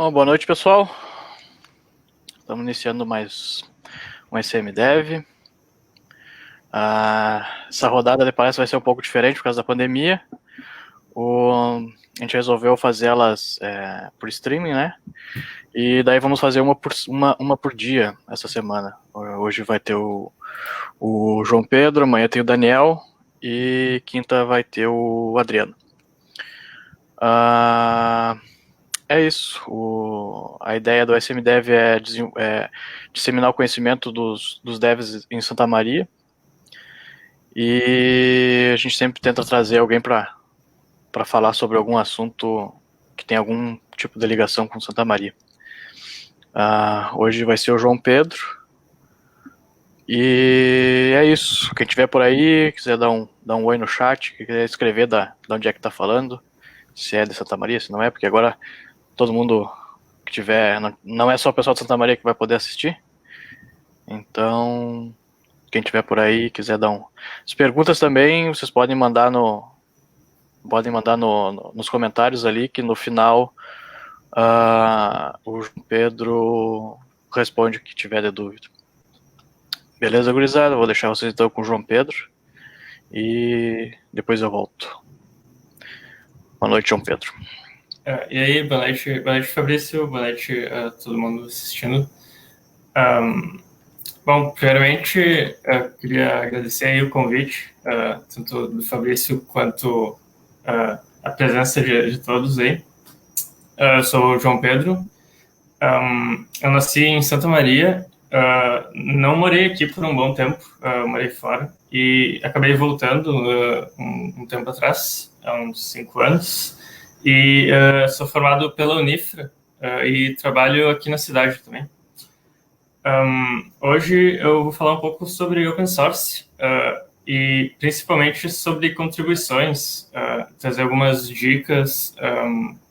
Bom, boa noite, pessoal. Estamos iniciando mais um SMDev. Essa rodada parece vai ser um pouco diferente por causa da pandemia. A gente resolveu fazer elas por streaming, né? E daí vamos fazer uma por dia essa semana. Hoje vai ter o João Pedro, amanhã tem o Daniel e quinta vai ter o Adriano. É isso. A ideia do SMDev é disseminar o conhecimento dos devs em Santa Maria. E a gente sempre tenta trazer alguém para falar sobre algum assunto que tem algum tipo de ligação com Santa Maria. Hoje vai ser o João Pedro. E é isso. Quem tiver por aí, quiser dar um oi no chat, quiser escrever de onde é que tá falando, se é de Santa Maria, se não é, porque agora todo mundo que tiver, não é só o pessoal de Santa Maria que vai poder assistir. Então, quem tiver por aí, quiser dar as perguntas também, vocês podem mandar nos comentários ali, que no final o João Pedro responde o que tiver de dúvida. Beleza, gurizada? Vou deixar vocês então com o João Pedro e depois eu volto. Boa noite, João Pedro. E aí, boa noite, Fabrício, boa noite a todo mundo assistindo. Bom, primeiramente, eu queria agradecer aí o convite, tanto do Fabrício quanto a presença de todos aí. Eu sou o João Pedro, eu nasci em Santa Maria, não morei aqui por um bom tempo, morei fora, e acabei voltando um tempo atrás, há uns 5 anos, e sou formado pela Unifra e trabalho aqui na cidade também. Hoje eu vou falar um pouco sobre open source e principalmente sobre contribuições, trazer algumas dicas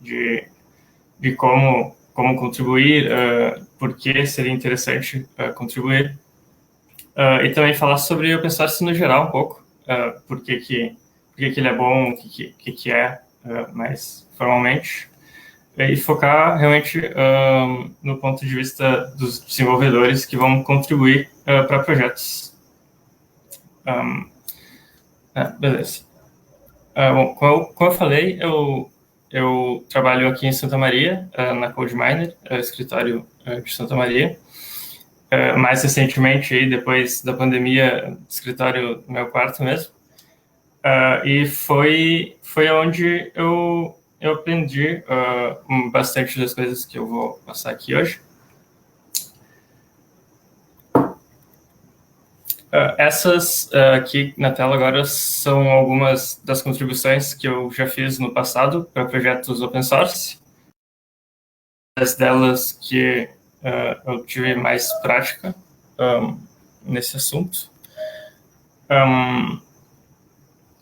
de como contribuir, por que seria interessante contribuir, e também falar sobre open source no geral um pouco, por que ele é bom, o que é mais formalmente, e focar realmente no ponto de vista dos desenvolvedores que vão contribuir para projetos. Beleza. Bom, como eu falei, eu trabalho aqui em Santa Maria, na CodeMiner, escritório de Santa Maria. Mais recentemente, aí, depois da pandemia, escritório no meu quarto mesmo. E foi onde eu aprendi bastante das coisas que eu vou passar aqui hoje. Essas aqui na tela agora são algumas das contribuições que eu já fiz no passado para projetos open source. As delas que eu tive mais prática nesse assunto.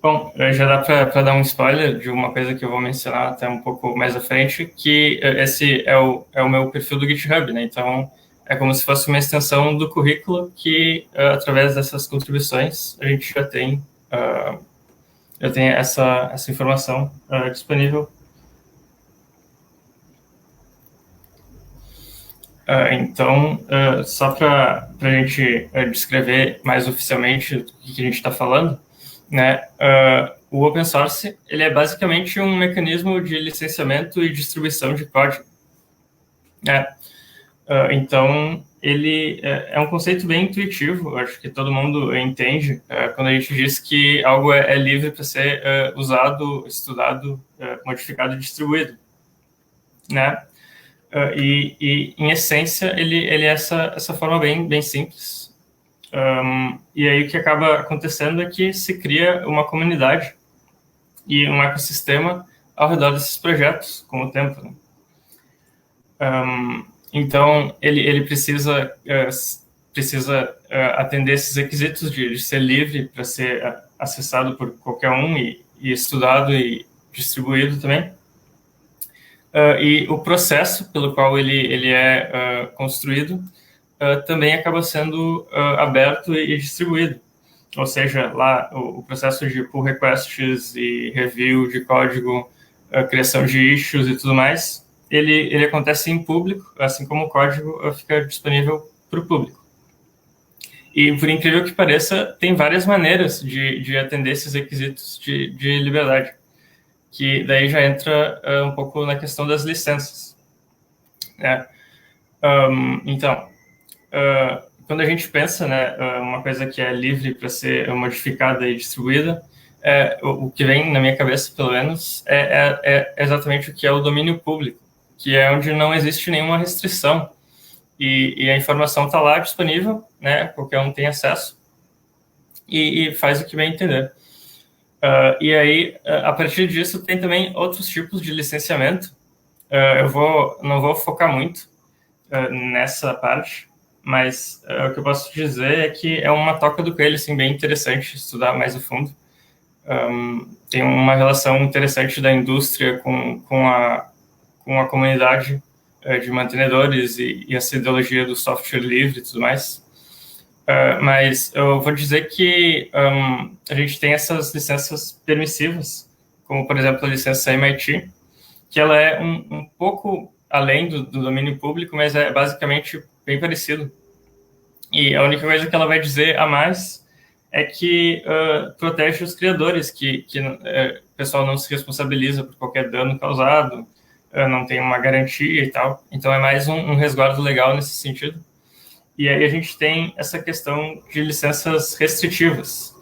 Bom, já dá para dar um spoiler de uma coisa que eu vou mencionar até um pouco mais à frente, que esse é o meu perfil do GitHub, né? Então, é como se fosse uma extensão do currículo que, através dessas contribuições, a gente já tem essa informação disponível. Então, só para a gente descrever mais oficialmente o que a gente está falando, né? O open source ele é basicamente um mecanismo de licenciamento e distribuição de código. Então, ele é um conceito bem intuitivo, acho que todo mundo entende quando a gente diz que algo é livre para ser usado, estudado, modificado e distribuído, né? E em essência, ele é essa forma bem simples. E aí o que acaba acontecendo é que se cria uma comunidade e um ecossistema ao redor desses projetos com o tempo, né? Então ele precisa atender esses requisitos de ser livre para ser acessado por qualquer um e estudado e distribuído também. E o processo pelo qual ele é construído também acaba sendo aberto e distribuído. Ou seja, lá o processo de pull requests e review de código, criação de issues e tudo mais, ele acontece em público, assim como o código fica disponível para o público. E, por incrível que pareça, tem várias maneiras de atender esses requisitos de liberdade, que daí já entra um pouco na questão das licenças, né? Então, quando a gente pensa, né, uma coisa que é livre para ser modificada e distribuída, o que vem na minha cabeça, pelo menos, é exatamente o que é o domínio público, que é onde não existe nenhuma restrição e a informação está lá disponível, né, qualquer um tem acesso e faz o que bem entender. E aí, a partir disso, tem também outros tipos de licenciamento. Eu não vou focar muito nessa parte, mas o que eu posso dizer é que é uma toca do coelho, assim, bem interessante estudar mais a fundo. Tem uma relação interessante da indústria com a comunidade de mantenedores e essa ideologia do software livre e tudo mais. Mas eu vou dizer que a gente tem essas licenças permissivas, como, por exemplo, a licença MIT, que ela é um pouco além do domínio público, mas é basicamente bem parecido. E a única coisa que ela vai dizer a mais é que protege os criadores, que o pessoal não se responsabiliza por qualquer dano causado, não tem uma garantia e tal. Então é mais um resguardo legal nesse sentido. E aí a gente tem essa questão de licenças restritivas,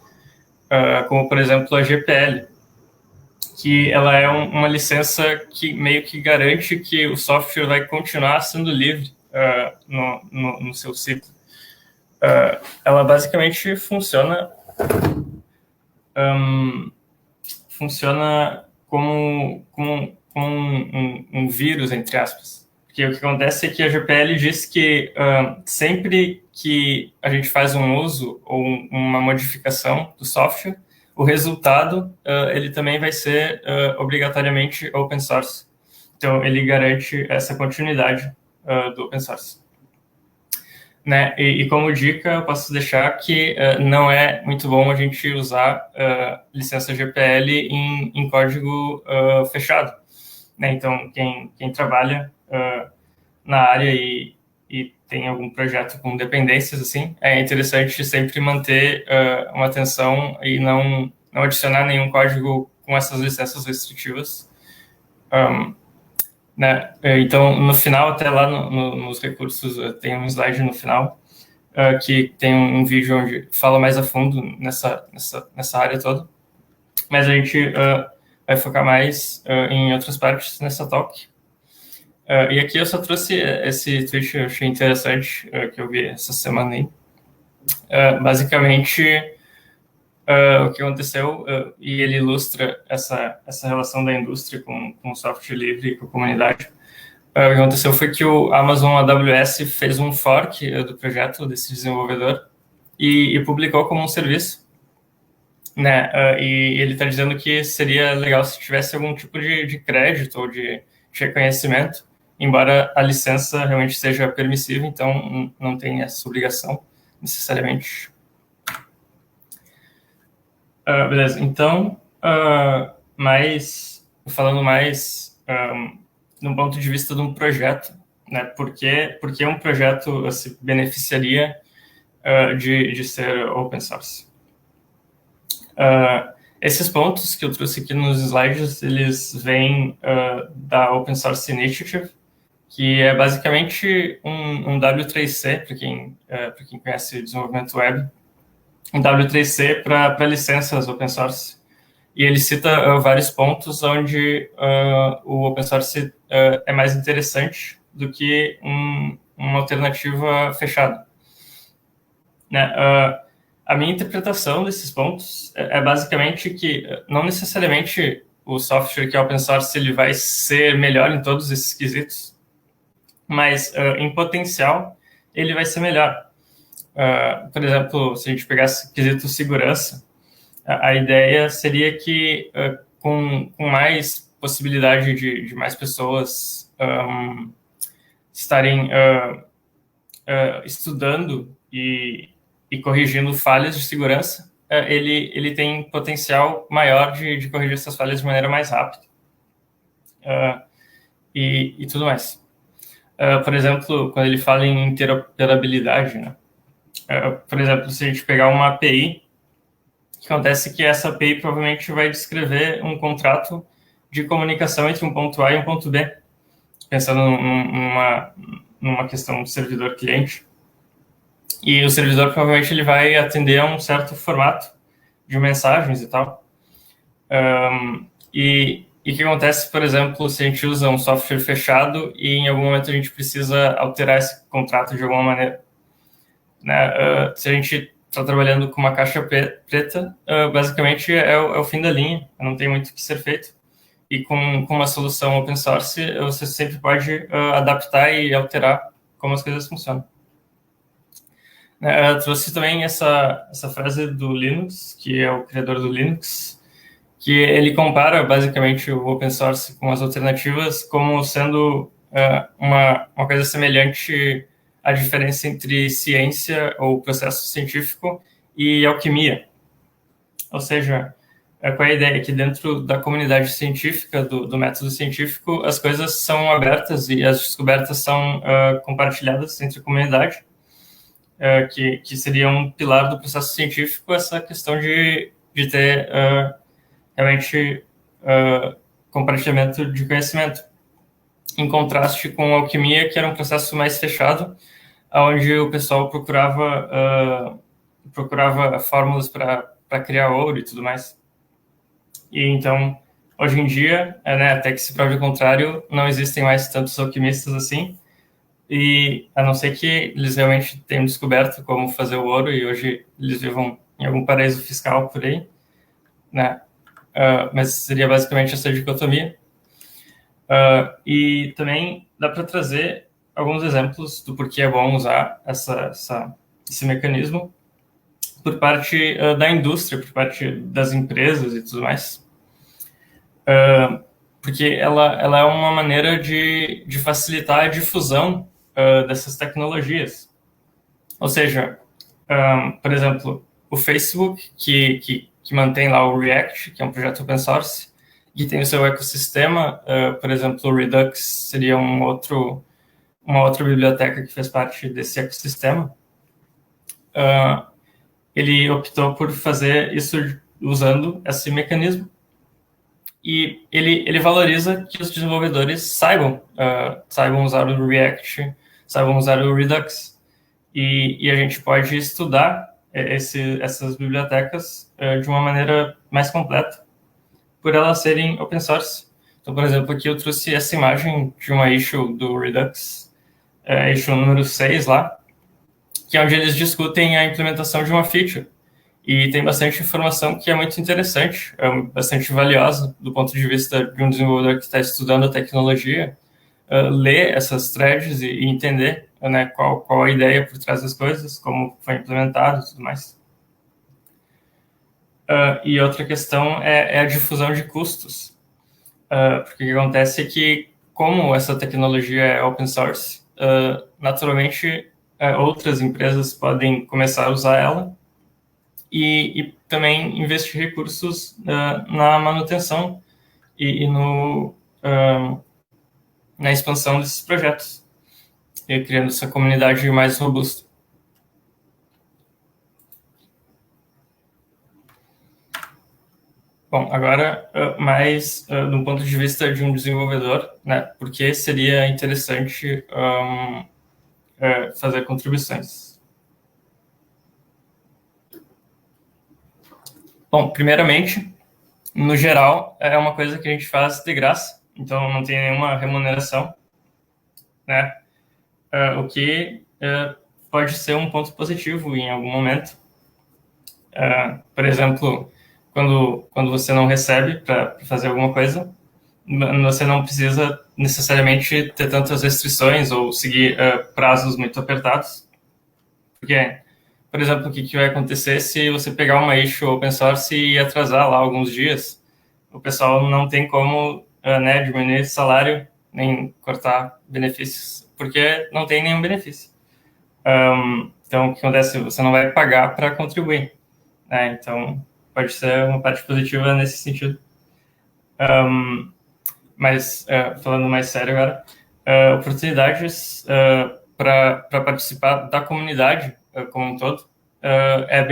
como, por exemplo, a GPL, que ela é uma licença que meio que garante que o software vai continuar sendo livre no seu ciclo. Ela basicamente funciona como um vírus, entre aspas. Porque o que acontece é que a GPL diz que sempre que a gente faz um uso ou uma modificação do software, o resultado ele também vai ser obrigatoriamente open source. Então, ele garante essa continuidade do open source. Né? E como dica, eu posso deixar que não é muito bom a gente usar licença GPL em código fechado. Né? Então, quem trabalha na área e tem algum projeto com dependências, assim, é interessante sempre manter uma atenção e não adicionar nenhum código com essas licenças restritivas. Né? Então, no final, até lá nos recursos, tem um slide no final que tem um vídeo onde fala mais a fundo nessa área toda. Mas a gente vai focar mais em outras partes nessa talk. E aqui eu só trouxe esse tweet que eu achei interessante, que eu vi essa semana aí. Basicamente, o que aconteceu, e ele ilustra essa relação da indústria com o software livre e com a comunidade. O que aconteceu foi que o Amazon AWS fez um fork do projeto desse desenvolvedor e publicou como um serviço. Né? E ele está dizendo que seria legal se tivesse algum tipo de crédito ou de reconhecimento, embora a licença realmente seja permissiva, então não tem essa obrigação necessariamente. Beleza, então, falando mais no ponto de vista de um projeto, né? Por que um projeto se beneficiaria de ser open source? Esses pontos que eu trouxe aqui nos slides, eles vêm da Open Source Initiative, que é basicamente um W3C, para quem conhece desenvolvimento web, um W3C para licenças open source. E ele cita vários pontos onde o open source é mais interessante do que uma alternativa fechada. Né? A minha interpretação desses pontos é basicamente que não necessariamente o software que é open source ele vai ser melhor em todos esses quesitos, mas em potencial ele vai ser melhor. Por exemplo, se a gente pegasse quesito segurança, a ideia seria que com mais possibilidade de mais pessoas estarem estudando e corrigindo falhas de segurança, ele tem potencial maior de corrigir essas falhas de maneira mais rápida. e tudo mais. Por exemplo, quando ele fala em interoperabilidade, né? Por exemplo, se a gente pegar uma API, o que acontece é que essa API provavelmente vai descrever um contrato de comunicação entre um ponto A e um ponto B, pensando numa questão de servidor-cliente. E o servidor provavelmente ele vai atender a um certo formato de mensagens e tal. E o que acontece, por exemplo, se a gente usa um software fechado e em algum momento a gente precisa alterar esse contrato de alguma maneira, né? Se a gente está trabalhando com uma caixa preta, basicamente é o fim da linha, não tem muito o que ser feito. E com uma solução open source, você sempre pode adaptar e alterar como as coisas funcionam. Eu trouxe também essa frase do Linux, que é o criador do Linux, que ele compara basicamente o open source com as alternativas como sendo uma coisa semelhante à diferença entre ciência ou processo científico e alquimia. Ou seja, qual é a ideia? Que dentro da comunidade científica, do método científico, as coisas são abertas e as descobertas são compartilhadas entre a comunidade, que seria um pilar do processo científico, essa questão de ter realmente compartilhamento de conhecimento, em contraste com a alquimia, que era um processo mais fechado, onde o pessoal procurava fórmulas para criar ouro e tudo mais. E então, hoje em dia, né, até que se prove o contrário, não existem mais tantos alquimistas assim, e a não ser que eles realmente tenham descoberto como fazer o ouro e hoje eles vivam em algum paraíso fiscal por aí, né? Mas seria basicamente essa dicotomia. E também dá para trazer alguns exemplos do porquê é bom usar esse mecanismo por parte da indústria, por parte das empresas e tudo mais. Porque ela é uma maneira de facilitar a difusão dessas tecnologias. Ou seja, por exemplo, o Facebook, que mantém lá o React, que é um projeto open source, que tem o seu ecossistema, por exemplo, o Redux seria uma outra biblioteca que fez parte desse ecossistema. Ele optou por fazer isso usando esse mecanismo, e ele valoriza que os desenvolvedores saibam usar o React, saibam usar o Redux, e a gente pode estudar essas bibliotecas de uma maneira mais completa, por elas serem open source. Então, por exemplo, aqui eu trouxe essa imagem de uma issue do Redux, issue número 6 lá, que é onde eles discutem a implementação de uma feature. E tem bastante informação que é muito interessante, bastante valiosa do ponto de vista de um desenvolvedor que está estudando a tecnologia, ler essas threads e entender, né, qual a ideia por trás das coisas, como foi implementado e tudo mais. E outra questão é a difusão de custos. Porque o que acontece é que, como essa tecnologia é open source, naturalmente outras empresas podem começar a usar ela, e também investir recursos na manutenção e na expansão desses projetos, e criando essa comunidade mais robusta. Bom, agora mais do ponto de vista de um desenvolvedor, né, por que seria interessante fazer contribuições? Bom, primeiramente, no geral, é uma coisa que a gente faz de graça, então não tem nenhuma remuneração, né? O que pode ser um ponto positivo em algum momento. Por exemplo, quando você não recebe para fazer alguma coisa, você não precisa necessariamente ter tantas restrições ou seguir prazos muito apertados. Porque, por exemplo, o que vai acontecer se você pegar uma issue open source e atrasar lá alguns dias? O pessoal não tem como né, diminuir salário, nem cortar benefícios, porque não tem nenhum benefício. Então, o que acontece? Você não vai pagar para contribuir. Né? Então, pode ser uma parte positiva nesse sentido. mas falando mais sério agora, oportunidades para participar da comunidade como um todo é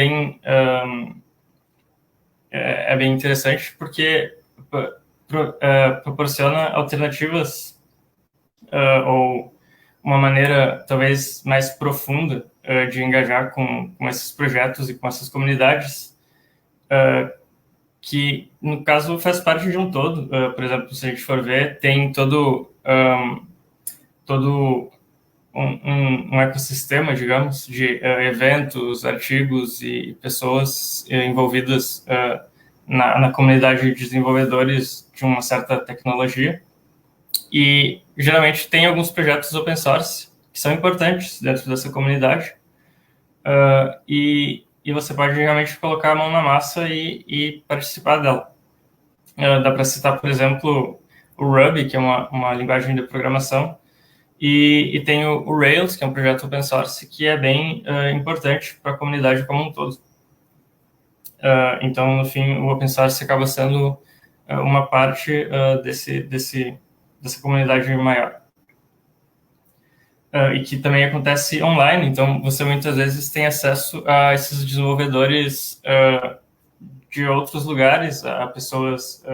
bem interessante, porque proporciona alternativas ou uma maneira talvez mais profunda de engajar com esses projetos e com essas comunidades, que no caso faz parte de um todo. Por exemplo, se a gente for ver, tem todo um ecossistema, digamos, de eventos, artigos e pessoas envolvidas na comunidade de desenvolvedores de uma certa tecnologia. E geralmente tem alguns projetos open source que são importantes dentro dessa comunidade, e você pode realmente colocar a mão na massa e participar dela. Dá para citar, por exemplo, o Ruby, que é uma linguagem de programação, e tem o Rails, que é um projeto open source, que é bem importante para a comunidade como um todo. Então, no fim, o open source acaba sendo uma parte dessa comunidade maior. E que também acontece online, então você muitas vezes tem acesso a esses desenvolvedores de outros lugares, a pessoas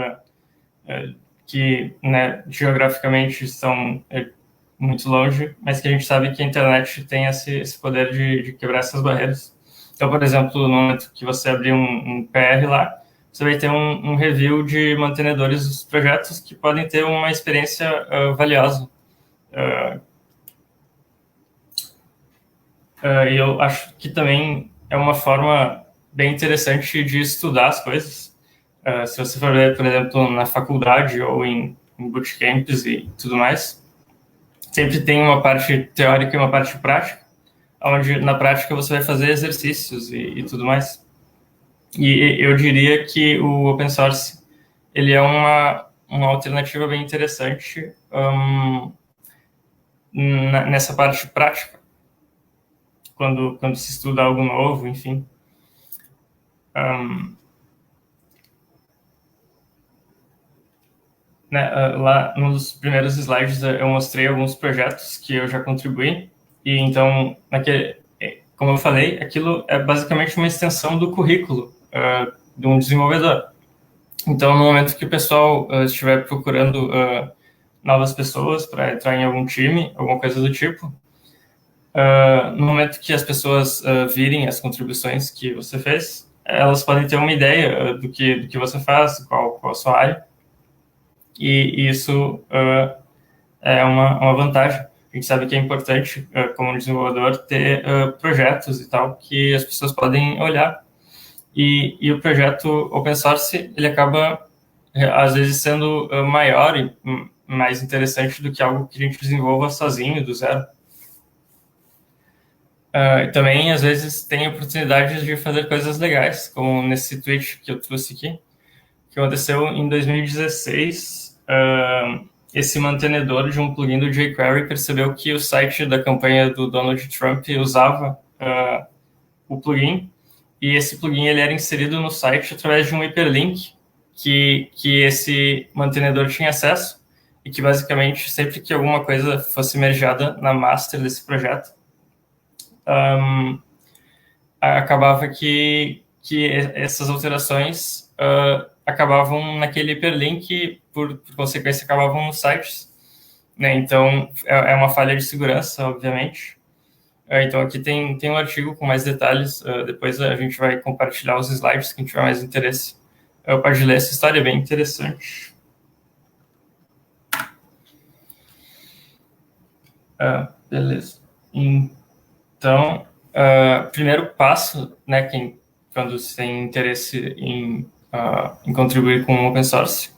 que, né, geograficamente estão muito longe, mas que a gente sabe que a internet tem esse poder de quebrar essas barreiras. Então, por exemplo, no momento que você abrir um PR lá, você vai ter um review de mantenedores dos projetos que podem ter uma experiência valiosa. E eu acho que também é uma forma bem interessante de estudar as coisas. Se você for ver, por exemplo, na faculdade ou em bootcamps e tudo mais, sempre tem uma parte teórica e uma parte prática, onde na prática você vai fazer exercícios e tudo mais. E eu diria que o open source ele é uma alternativa bem interessante nessa parte prática, quando se estuda algo novo, enfim. Lá nos primeiros slides eu mostrei alguns projetos que eu já contribuí, e então, como eu falei, aquilo é basicamente uma extensão do currículo de um desenvolvedor. Então, no momento que o pessoal estiver procurando novas pessoas para entrar em algum time, alguma coisa do tipo, no momento que as pessoas virem as contribuições que você fez, elas podem ter uma ideia do que você faz, qual a sua área, e isso é uma vantagem. A gente sabe que é importante, como desenvolvedor, ter projetos e tal, que as pessoas podem olhar. E o projeto open source, ele acaba, às vezes, sendo maior e mais interessante do que algo que a gente desenvolva sozinho, do zero. E também, às vezes, tem oportunidades de fazer coisas legais, como nesse tweet que eu trouxe aqui, que aconteceu em 2016. Esse mantenedor de um plugin do jQuery percebeu que o site da campanha do Donald Trump usava o plugin, e esse plugin ele era inserido no site através de um hiperlink que esse mantenedor tinha acesso, e que basicamente sempre que alguma coisa fosse mergeada na master desse projeto, acabava que essas alterações acabavam naquele hiperlink, por consequência acabavam nos sites, né? Então é uma falha de segurança, obviamente. Então aqui tem um artigo com mais detalhes, depois a gente vai compartilhar os slides, quem tiver mais interesse pode ler essa história, é bem interessante. Beleza. Então, primeiro passo, né, quando você tem interesse em contribuir com o open source,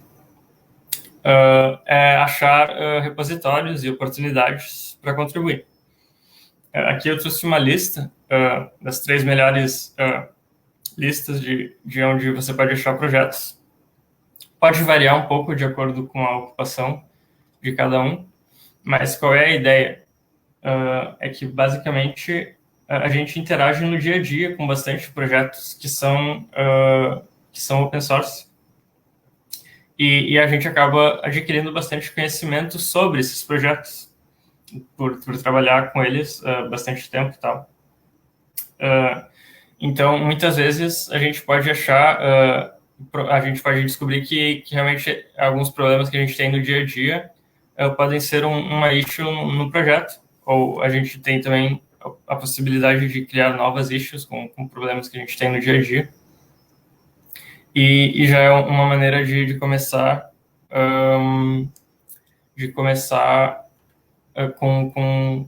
é achar repositórios e oportunidades para contribuir. Aqui eu trouxe uma lista das 3 melhores listas de onde você pode achar projetos. Pode variar um pouco de acordo com a ocupação de cada um, mas qual é a ideia? É que, basicamente, a gente interage no dia a dia com bastante projetos que são open source. E a gente acaba adquirindo bastante conhecimento sobre esses projetos, por trabalhar com eles bastante tempo e tal. Então, muitas vezes, a gente pode achar, a gente pode descobrir que realmente alguns problemas que a gente tem no dia a dia podem ser uma issue no projeto, ou a gente tem também a possibilidade de criar novas issues com problemas que a gente tem no dia a dia. E já é uma maneira de começar com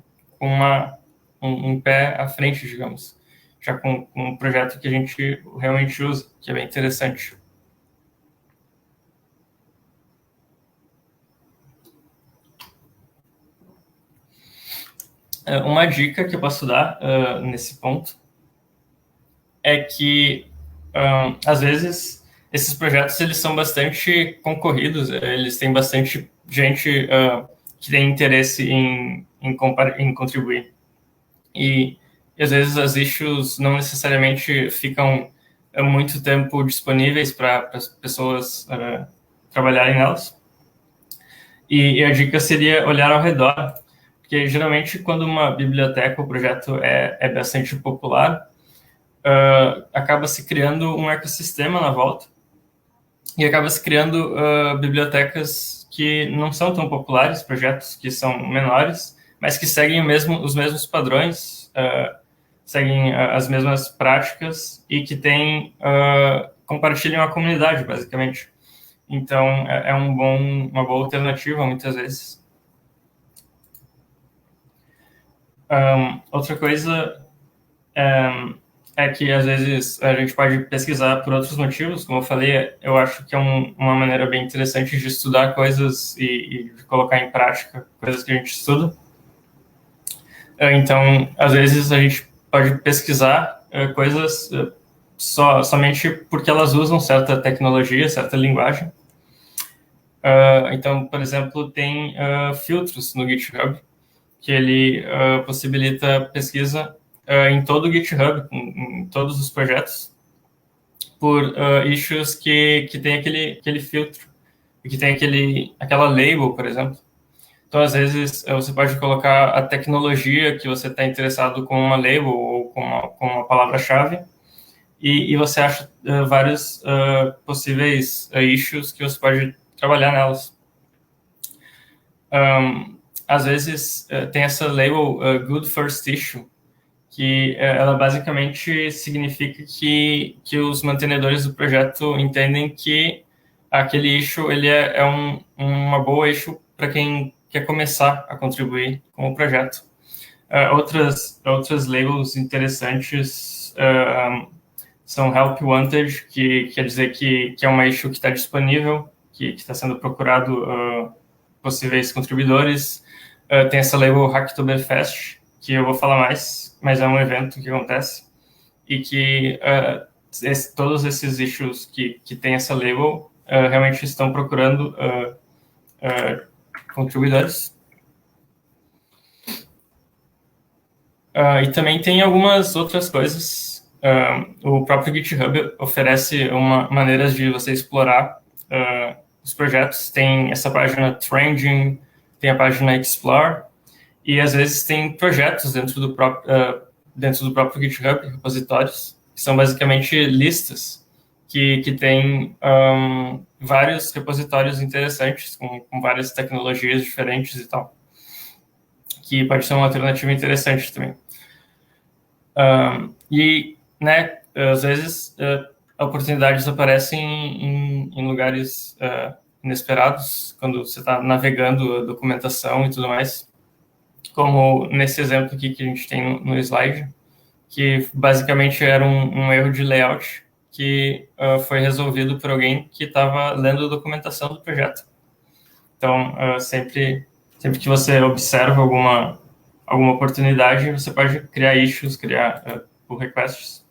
um pé à frente, digamos, já com um projeto que a gente realmente usa, que é bem interessante. Uma dica que eu posso dar nesse ponto é que, às vezes, esses projetos eles são bastante concorridos, eles têm bastante gente que tem interesse em contribuir. E às vezes as issues não necessariamente ficam muito tempo disponíveis para as pessoas trabalharem nelas. E a dica seria olhar ao redor, porque geralmente quando uma biblioteca ou projeto é bastante popular, acaba se criando um ecossistema na volta e acaba se criando bibliotecas que não são tão populares, projetos que são menores, mas que seguem os mesmos padrões, seguem as mesmas práticas e que compartilham a comunidade, basicamente. Então, é uma boa alternativa, muitas vezes. Outra coisa é que, às vezes, a gente pode pesquisar por outros motivos. Como eu falei, eu acho que é uma maneira bem interessante de estudar coisas e de colocar em prática coisas que a gente estuda. Então, às vezes, a gente pode pesquisar coisas somente porque elas usam certa tecnologia, certa linguagem. Então, por exemplo, tem filtros no GitHub, que ele possibilita pesquisa em todo o GitHub, em todos os projetos, por issues que tem aquele filtro, que tem aquela label, por exemplo. Então, às vezes, você pode colocar a tecnologia que você está interessado com uma label ou com uma palavra-chave, e você acha vários possíveis issues que você pode trabalhar nelas. Às vezes, tem essa label Good First Issue, que ela basicamente significa que os mantenedores do projeto entendem que aquele issue ele é uma boa issue para quem quer começar a contribuir com o projeto. Outras labels interessantes são Help Wanted, que quer dizer que é uma issue que está disponível, que está sendo procurado possíveis contribuidores. Tem essa label Hacktoberfest, que eu vou falar mais, mas é um evento que acontece, e que todos esses issues que tem essa label realmente estão procurando contribuidores. E também tem algumas outras coisas. O próprio GitHub oferece maneiras de você explorar os projetos. Tem essa página Trending, tem a página Explore, e às vezes tem projetos dentro do próprio GitHub, repositórios, que são basicamente listas que tem vários repositórios interessantes, com várias tecnologias diferentes e tal, que pode ser uma alternativa interessante também. E, né, às vezes oportunidades aparecem em lugares inesperados, quando você está navegando a documentação e tudo mais, como nesse exemplo aqui que a gente tem no slide, que basicamente era um erro de layout que foi resolvido por alguém que estava lendo a documentação do projeto. Então, sempre que você observa alguma oportunidade, você pode criar issues, criar pull requests.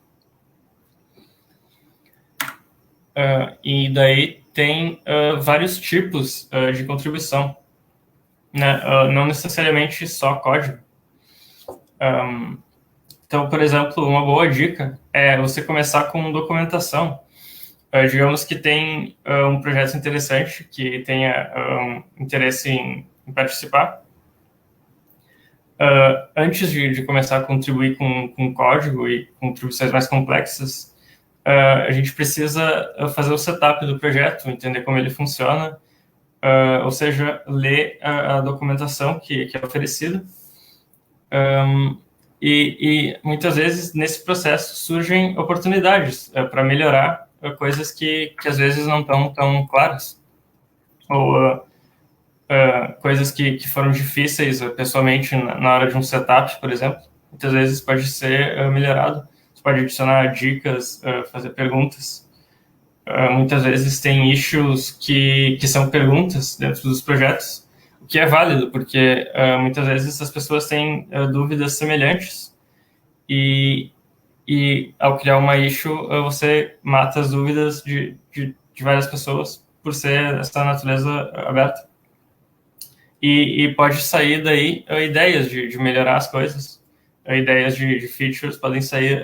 E daí tem vários tipos de contribuição, né? Não necessariamente só código. Então, por exemplo, uma boa dica é você começar com documentação. digamos que tem um projeto interessante, que tenha interesse em participar. Antes de começar a contribuir com código e contribuições mais complexas, a gente precisa fazer o setup do projeto, entender como ele funciona, ou seja, ler a documentação que é oferecida. E muitas vezes, nesse processo, surgem oportunidades para melhorar coisas que às vezes não estão tão claras. Ou coisas que foram difíceis pessoalmente na hora de um setup, por exemplo. Muitas vezes pode ser melhorado. Você pode adicionar dicas, fazer perguntas. Muitas vezes tem issues que são perguntas dentro dos projetos, o que é válido, porque muitas vezes as pessoas têm dúvidas semelhantes e ao criar uma issue, você mata as dúvidas de várias pessoas por ser essa natureza aberta. E pode sair daí ideias de melhorar as coisas, ideias de features podem sair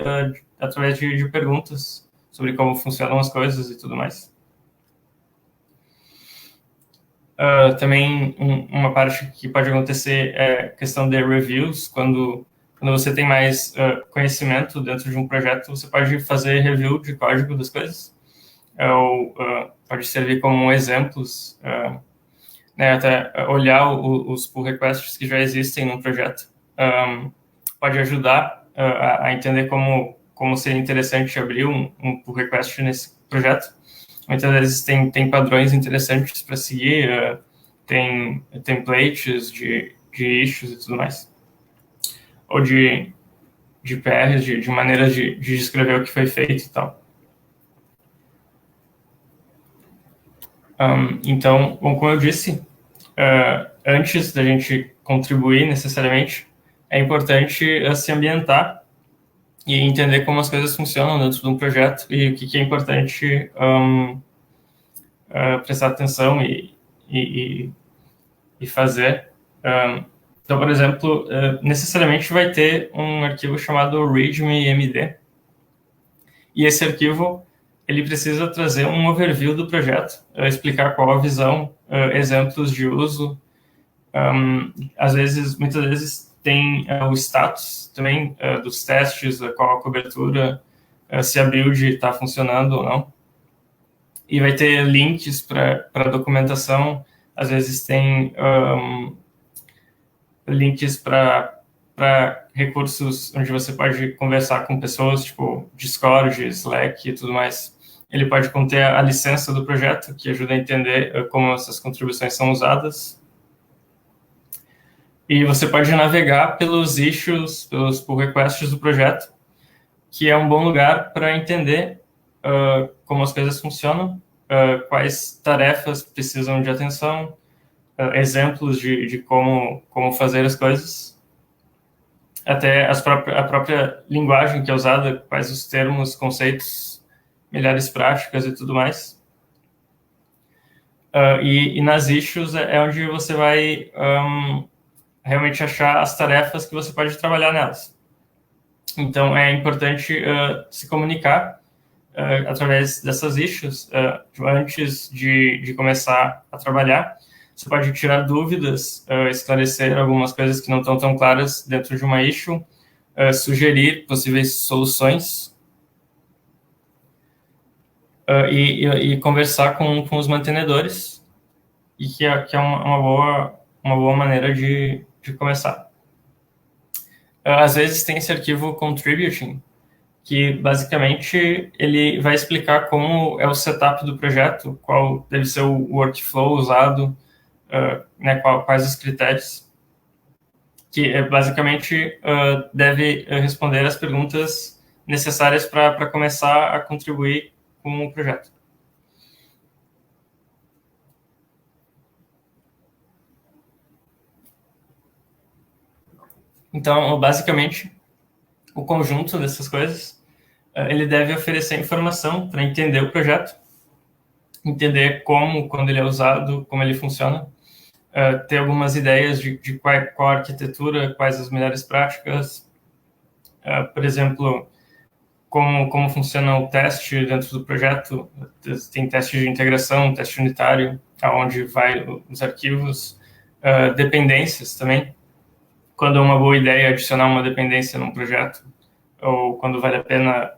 através de perguntas sobre como funcionam as coisas e tudo mais. Também uma parte que pode acontecer é a questão de reviews. Quando você tem mais conhecimento dentro de um projeto, você pode fazer review de código das coisas, ou pode servir como exemplos, né, até olhar os pull requests que já existem no projeto. Pode ajudar a entender como seria interessante abrir um pull request nesse projeto. Muitas vezes tem padrões interessantes para seguir, tem templates de issues e tudo mais. Ou de PRs, de maneiras de descrever o que foi feito e tal. Então, bom, como eu disse, antes da gente contribuir necessariamente, é importante se ambientar e entender como as coisas funcionam dentro de um projeto e o que é importante prestar atenção e fazer. Então, por exemplo, necessariamente vai ter um arquivo chamado readme.md, e esse arquivo ele precisa trazer um overview do projeto, explicar qual a visão, exemplos de uso. Muitas vezes tem o status também dos testes, qual a cobertura, se a build está funcionando ou não. E vai ter links para documentação, às vezes tem links para recursos onde você pode conversar com pessoas, tipo Discord, Slack e tudo mais. Ele pode conter a licença do projeto, que ajuda a entender como essas contribuições são usadas. E você pode navegar pelos issues, pelos pull requests do projeto, que é um bom lugar para entender como as coisas funcionam, quais tarefas precisam de atenção, exemplos de como fazer as coisas, até a própria linguagem que é usada, quais os termos, conceitos, melhores práticas e tudo mais. E nas issues é onde você vai realmente achar as tarefas que você pode trabalhar nelas. Então, é importante se comunicar através dessas issues antes de começar a trabalhar. Você pode tirar dúvidas, esclarecer algumas coisas que não estão tão claras dentro de uma issue, sugerir possíveis soluções e conversar com os mantenedores, e que é uma boa maneira de começar. Às vezes tem esse arquivo contributing, que basicamente ele vai explicar como é o setup do projeto, qual deve ser o workflow usado, né, quais os critérios, que basicamente deve responder as perguntas necessárias para começar a contribuir com o projeto. Então, basicamente, o conjunto dessas coisas, ele deve oferecer informação para entender o projeto, entender quando ele é usado, como ele funciona, ter algumas ideias de qual a arquitetura, quais as melhores práticas. Por exemplo, como funciona o teste dentro do projeto. Tem teste de integração, teste unitário, aonde vai os arquivos, dependências também, quando é uma boa ideia adicionar uma dependência num projeto, ou quando vale a pena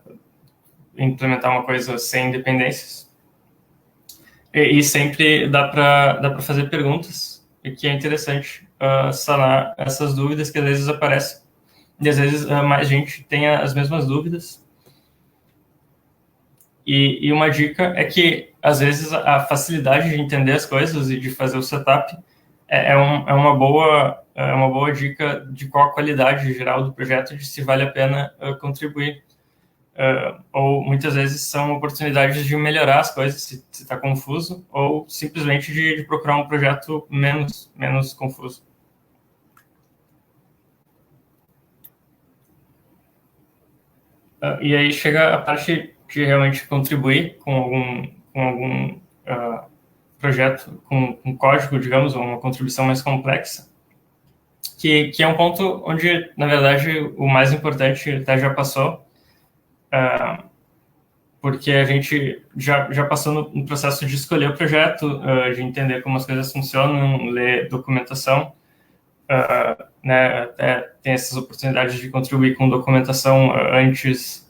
implementar uma coisa sem dependências. E sempre dá para fazer perguntas, e que é interessante sanar essas dúvidas que às vezes aparecem. E às vezes mais gente tem as mesmas dúvidas. E uma dica é que, às vezes, a facilidade de entender as coisas e de fazer o setup é uma boa dica de qual a qualidade geral do projeto, de se vale a pena contribuir. Ou muitas vezes são oportunidades de melhorar as coisas se está confuso, ou simplesmente de procurar um projeto menos confuso. E aí chega a parte de realmente contribuir com algum projeto com código, digamos, ou uma contribuição mais complexa, que é um ponto onde, na verdade, o mais importante até já passou, porque a gente já passou no processo de escolher o projeto, de entender como as coisas funcionam, ler documentação, né, até tem essas oportunidades de contribuir com documentação antes,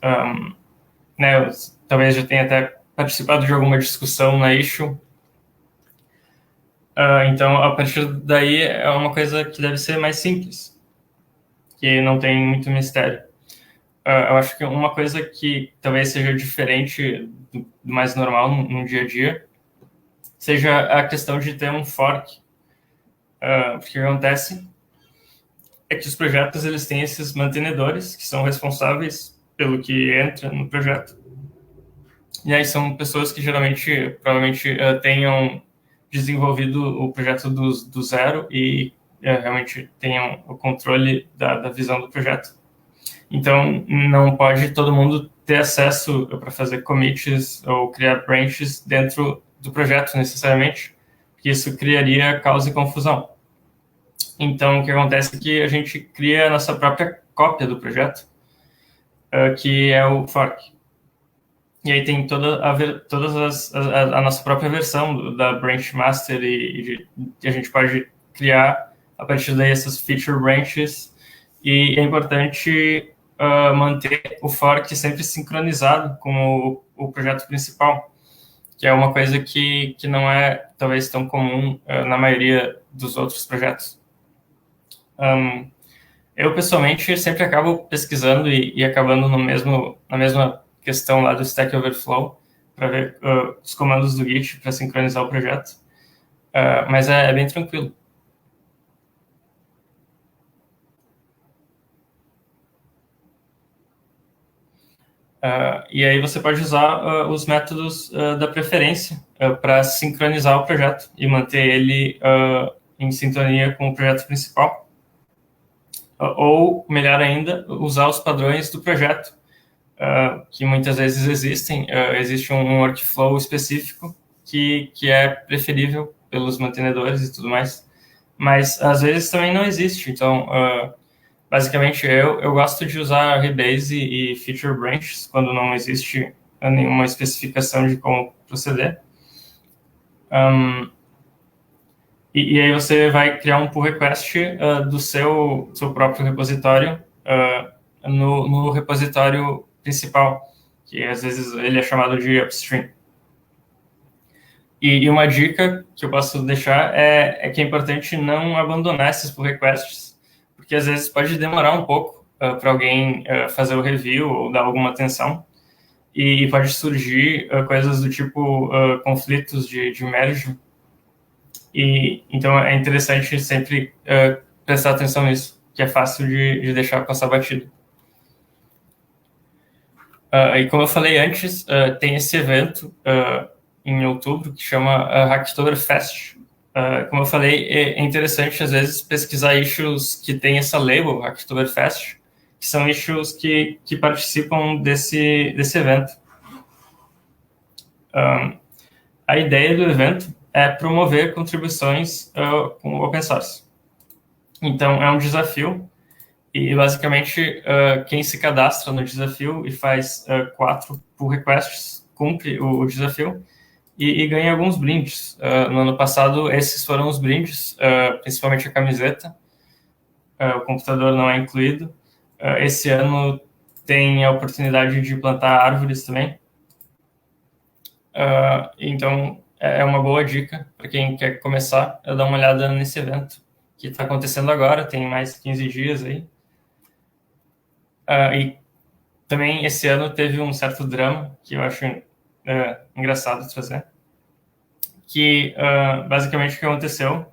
né, talvez já tenha até participado de alguma discussão na issue. Então, a partir daí, é uma coisa que deve ser mais simples, que não tem muito mistério. Eu acho que uma coisa que talvez seja diferente do mais normal no dia a dia seja a questão de ter um fork. Porque o que acontece é que os projetos eles têm esses mantenedores que são responsáveis pelo que entra no projeto. E aí são pessoas que geralmente, provavelmente, tenham desenvolvido o projeto do zero e realmente tenham o controle da visão do projeto. Então, não pode todo mundo ter acesso para fazer commits ou criar branches dentro do projeto, necessariamente, porque isso criaria caos e confusão. Então, o que acontece é que a gente cria a nossa própria cópia do projeto, que é o fork. E aí tem a nossa própria versão da branch master e a gente pode criar a partir daí essas feature branches, e é importante manter o fork sempre sincronizado com o projeto principal, que é uma coisa que não é talvez tão comum na maioria dos outros projetos. Eu pessoalmente sempre acabo pesquisando e acabando na mesma questão lá do Stack Overflow para ver os comandos do Git para sincronizar o projeto, mas é bem tranquilo. E aí você pode usar os métodos da preferência para sincronizar o projeto e manter ele em sintonia com o projeto principal. Ou, melhor ainda, usar os padrões do projeto, que muitas vezes existem. Existe um workflow específico que é preferível pelos mantenedores e tudo mais, mas às vezes também não existe. Então, basicamente, eu gosto de usar Rebase e Feature Branches quando não existe nenhuma especificação de como proceder. E aí você vai criar um pull request do seu próprio repositório no repositório principal, que às vezes ele é chamado de upstream. E uma dica que eu posso deixar é que é importante não abandonar esses pull requests, porque às vezes pode demorar um pouco para alguém fazer o review ou dar alguma atenção, e pode surgir coisas do tipo conflitos de merge. E então é interessante sempre prestar atenção nisso, que é fácil de deixar passar batido. E como eu falei antes, tem esse evento em outubro que chama Hacktoberfest. Como eu falei, é interessante às vezes pesquisar issues que tem essa label, Hacktoberfest, que são issues que participam desse evento. A ideia do evento é promover contribuições com o open source. Então, é um desafio E basicamente, quem se cadastra no desafio e faz 4 pull requests, cumpre o desafio e ganha alguns brindes. No ano passado, esses foram os brindes, principalmente a camiseta. O computador não é incluído. Esse ano tem a oportunidade de plantar árvores também. Então, é uma boa dica para quem quer começar a dar uma olhada nesse evento que está acontecendo agora, tem mais 15 dias aí. E também esse ano teve um certo drama que eu acho engraçado trazer, que basicamente o que aconteceu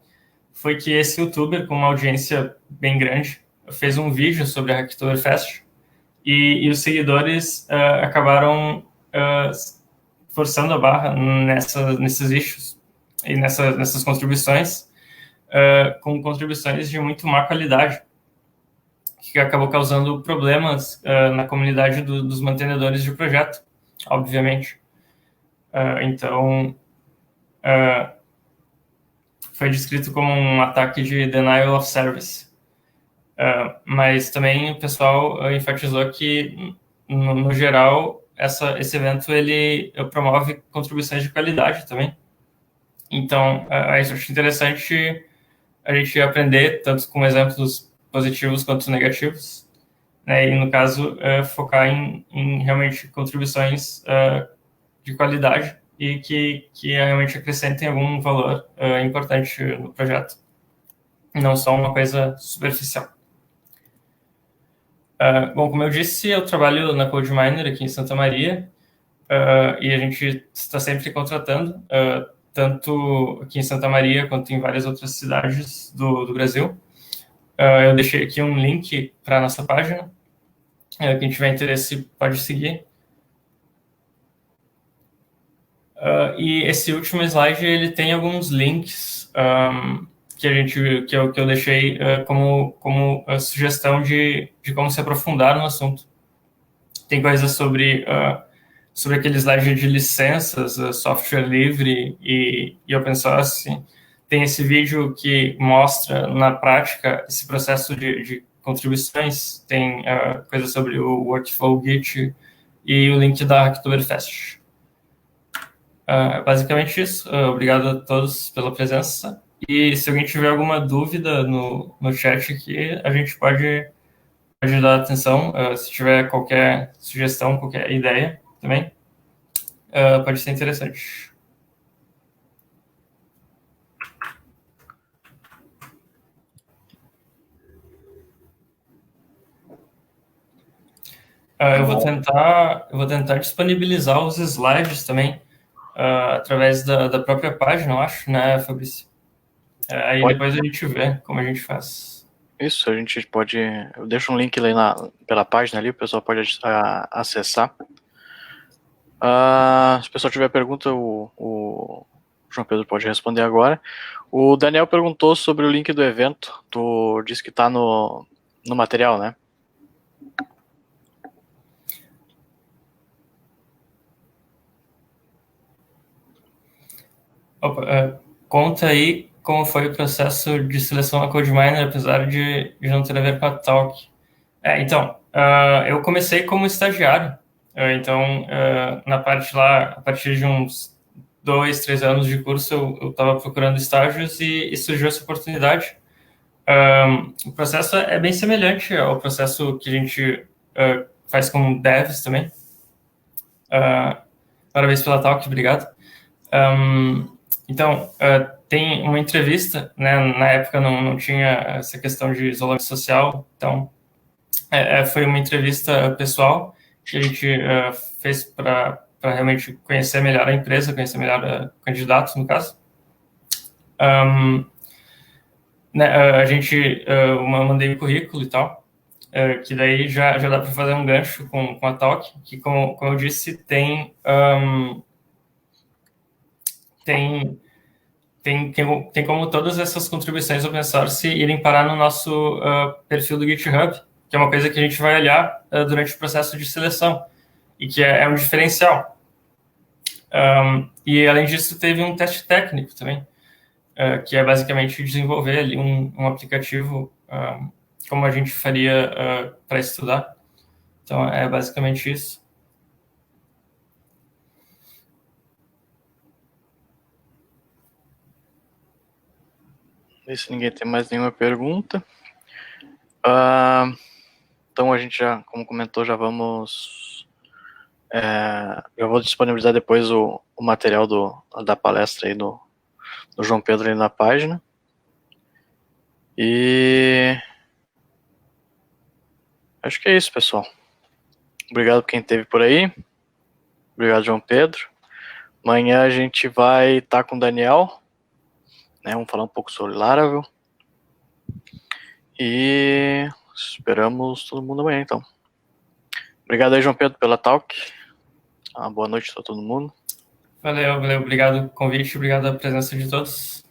foi que esse youtuber com uma audiência bem grande fez um vídeo sobre a Hacktoberfest e os seguidores acabaram forçando a barra nesses issues e nessas contribuições, com contribuições de muito má qualidade, que acabou causando problemas na comunidade dos mantenedores de projeto, obviamente. Então, foi descrito como um ataque de denial of service. Mas também o pessoal enfatizou que, no geral, esse evento ele promove contribuições de qualidade também. Então, eu acho interessante a gente aprender tanto com exemplos positivos quanto negativos, né? E, no caso, focar em realmente contribuições de qualidade e que realmente acrescentem algum valor importante no projeto, não só uma coisa superficial. Bom, como eu disse, eu trabalho na CodeMiner aqui em Santa Maria e a gente está sempre contratando, tanto aqui em Santa Maria quanto em várias outras cidades do Brasil. Eu deixei aqui um link para a nossa página. Quem tiver interesse pode seguir. E esse último slide ele tem alguns links que eu deixei como sugestão de como se aprofundar no assunto. Tem coisas sobre aquele slide de licenças, software livre e open source. Tem esse vídeo que mostra na prática esse processo de contribuições. Tem coisa sobre o workflow Git e o link da Hacktoberfest. Basicamente isso. Obrigado a todos pela presença. E se alguém tiver alguma dúvida no chat aqui, a gente pode dar atenção. Se tiver qualquer sugestão, qualquer ideia também, pode ser interessante. Eu vou tentar disponibilizar os slides também através da própria página, eu acho, né, Fabrício? Aí depois a gente vê como a gente faz. Isso, a gente pode... Eu deixo um link ali pela página ali, o pessoal pode acessar. Se o pessoal tiver pergunta, o João Pedro pode responder agora. O Daniel perguntou sobre o link do evento. Tu disse que está no material, né? Conta aí como foi o processo de seleção na CodeMiner, apesar de não ter a ver com a Talk. Então, eu comecei como estagiário. Então, na parte lá, a partir de uns 2, 3 anos de curso, eu estava procurando estágios e surgiu essa oportunidade. O processo é bem semelhante ao processo que a gente faz com devs também. Parabéns pela talk, obrigado. Então, tem uma entrevista, né? Na época não tinha essa questão de isolamento social, então foi uma entrevista pessoal que a gente fez para realmente conhecer melhor a empresa, conhecer melhor o candidato, no caso. A gente mandei o currículo e tal, que daí já dá para fazer um gancho com a Talk, que, como eu disse, tem como todas essas contribuições open source irem parar no nosso perfil do GitHub, que é uma coisa que a gente vai olhar durante o processo de seleção, e que é um diferencial. E, além disso, teve um teste técnico também, que é basicamente desenvolver ali um aplicativo como a gente faria para estudar. Então, é basicamente isso. Se ninguém tem mais nenhuma pergunta. Então a gente já, como comentou, já vamos. Eu vou disponibilizar depois o material da palestra aí do João Pedro aí na página. E acho que é isso, pessoal. Obrigado por quem esteve por aí. Obrigado, João Pedro. Amanhã a gente vai estar com o Daniel, né? Vamos falar um pouco sobre Laravel. E esperamos todo mundo amanhã, então. Obrigado aí, João Pedro, pela talk. Uma boa noite para todo mundo. Valeu, obrigado pelo convite, obrigado pela presença de todos.